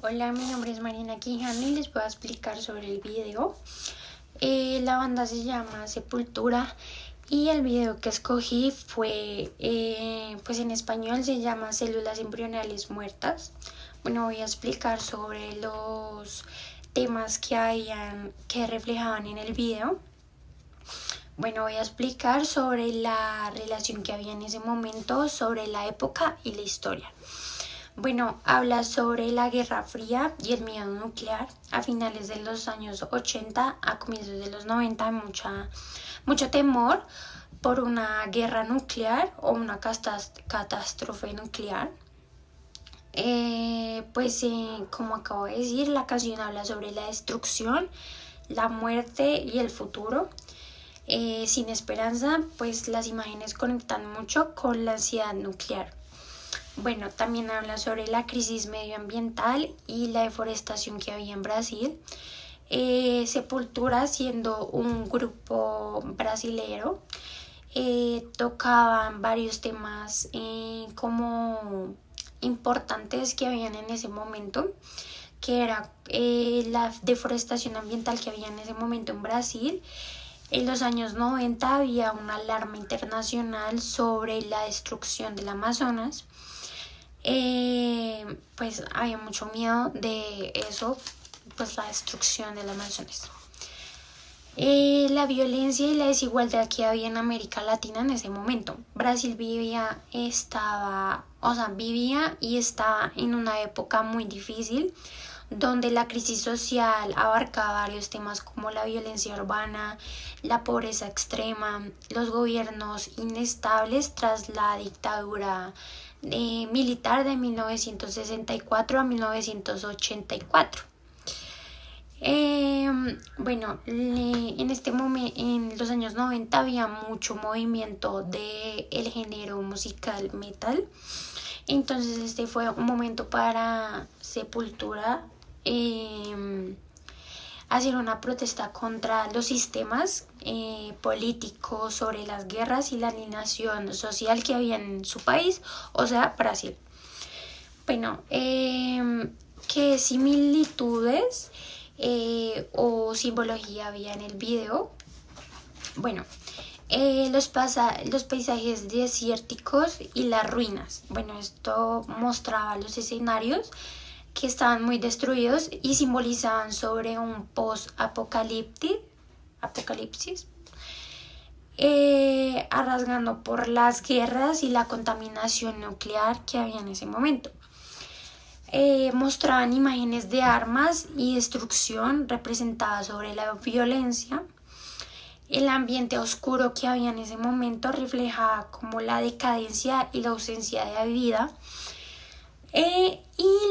Hola, mi nombre es Mariana Quijano y les voy a explicar sobre el video. La banda se llama Sepultura y el video que escogí fue, pues en español se llama Células embrionales muertas. Bueno, voy a explicar sobre los temas que reflejaban en el video. Bueno, voy a explicar sobre la relación que había en ese momento, sobre la época y la historia. Bueno, habla sobre la Guerra Fría y el miedo nuclear. A finales de los años 80, a comienzos de los 90, mucho temor por una guerra nuclear o una catástrofe nuclear. Como acabo de decir, la canción habla sobre la destrucción, la muerte y el futuro. Sin esperanza, pues las imágenes conectan mucho con la ansiedad nuclear. Bueno, también habla sobre la crisis medioambiental y la deforestación que había en Brasil. Sepultura, siendo un grupo brasilero, tocaban varios temas como importantes que habían en ese momento, que era la deforestación ambiental que había en ese momento en Brasil. En los años 90 había una alarma internacional sobre la destrucción del Amazonas. Pues había mucho miedo de eso, pues la destrucción del Amazonas. La violencia y la desigualdad que había en América Latina en ese momento. Brasil vivía y estaba en una época muy difícil, donde la crisis social abarcaba varios temas como la violencia urbana, la pobreza extrema, los gobiernos inestables tras la dictadura militar de 1964 a 1984. En los años 90 había mucho movimiento del género musical metal. Entonces este fue un momento para Sepultura hacer una protesta contra los sistemas políticos, sobre las guerras y la alienación social que había en su país, o sea, Brasil. Bueno, ¿qué similitudes o simbología había en el video? Bueno, los paisajes desérticos y las ruinas. Bueno, esto mostraba los escenarios que estaban muy destruidos y simbolizaban sobre un post-apocalipsis, arrasgando por las guerras y la contaminación nuclear que había en ese momento. Mostraban imágenes de armas y destrucción representadas sobre la violencia. El ambiente oscuro que había en ese momento reflejaba como la decadencia y la ausencia de vida. Y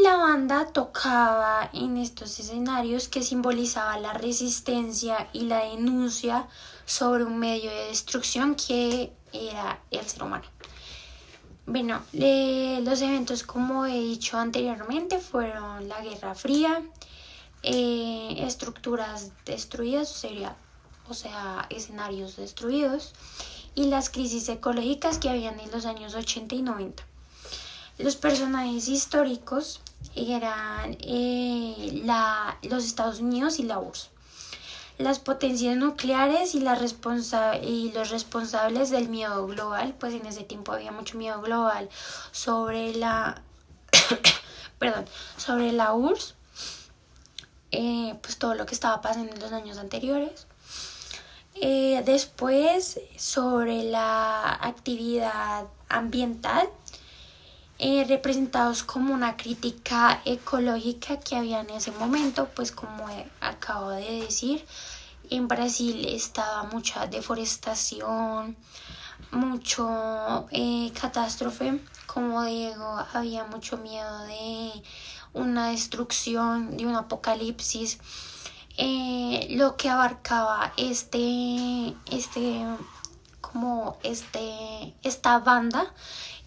la banda tocaba en estos escenarios que simbolizaban la resistencia y la denuncia sobre un medio de destrucción que era el ser humano. Bueno, los eventos, como he dicho anteriormente, fueron la Guerra Fría, estructuras destruidas, o sea, escenarios destruidos, y las crisis ecológicas que habían en los años 80 y 90. Los personajes históricos eran los Estados Unidos y la URSS, las potencias nucleares y los responsables del miedo global. Pues en ese tiempo había mucho miedo global sobre la sobre la URSS, pues todo lo que estaba pasando en los años anteriores. Después, sobre la actividad ambiental, representados como una crítica ecológica que había en ese momento. Pues como acabo de decir, en Brasil estaba mucha deforestación, mucho catástrofe. Como digo, había mucho miedo de una destrucción, de un apocalipsis. Lo que abarcaba esta banda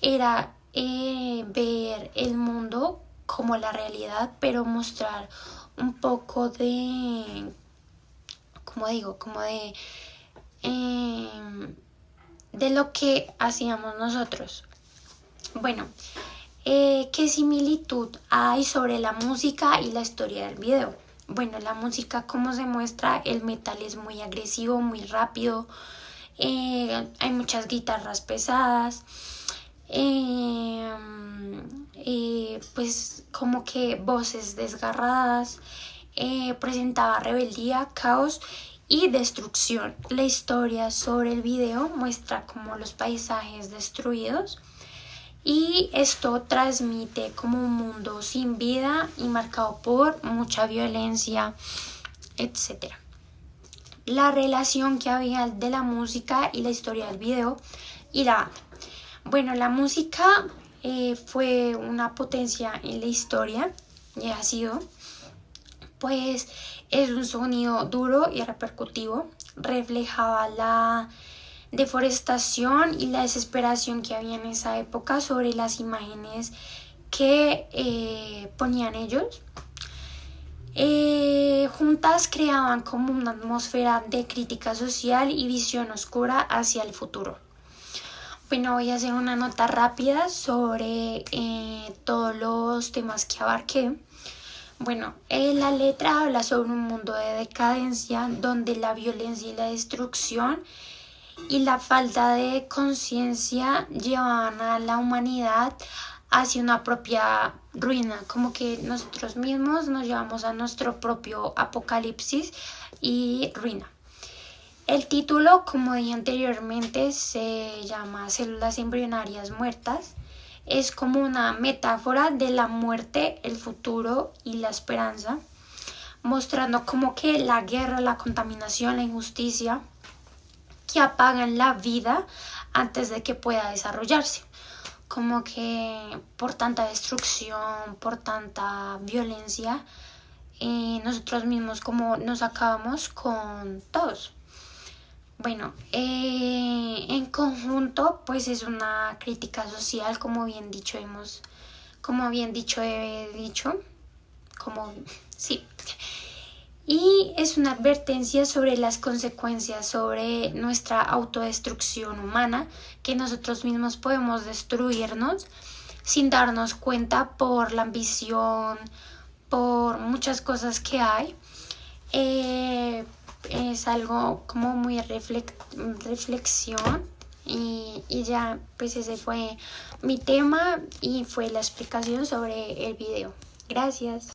era ver el mundo como la realidad, pero mostrar un poco de lo que hacíamos nosotros. Bueno, ¿Qué similitud hay sobre la música y la historia del video? Bueno, la música, como se muestra, el metal es muy agresivo, muy rápido, hay muchas guitarras pesadas, eh, pues como que voces desgarradas, presentaba rebeldía, caos y destrucción. La historia sobre el video muestra como los paisajes destruidos y esto transmite como un mundo sin vida y marcado por mucha violencia, etcétera. La relación que había de la música y la historia del video y la banda. Bueno, la música fue una potencia en la historia y ha sido, pues es un sonido duro y repercutivo, reflejaba la deforestación y la desesperación que había en esa época sobre las imágenes que ponían ellos. Juntas creaban como una atmósfera de crítica social y visión oscura hacia el futuro. Bueno, voy a hacer una nota rápida sobre todos los temas que abarqué. Bueno, la letra habla sobre un mundo de decadencia donde la violencia y la destrucción y la falta de conciencia llevaban a la humanidad hacia una propia ruina, como que nosotros mismos nos llevamos a nuestro propio apocalipsis y ruina. El título, como dije anteriormente, se llama Células embrionarias muertas. Es como una metáfora de la muerte, el futuro y la esperanza, mostrando como que la guerra, la contaminación, la injusticia que apagan la vida antes de que pueda desarrollarse. Como que por tanta destrucción, por tanta violencia, nosotros mismos como nos acabamos con todos. Bueno, en conjunto, pues es una crítica social, como bien dicho he dicho, como sí. Y es una advertencia sobre las consecuencias, sobre nuestra autodestrucción humana, que nosotros mismos podemos destruirnos sin darnos cuenta por la ambición, por muchas cosas que hay. Es algo como muy reflexión y ya, pues ese fue mi tema y fue la explicación sobre el video. Gracias.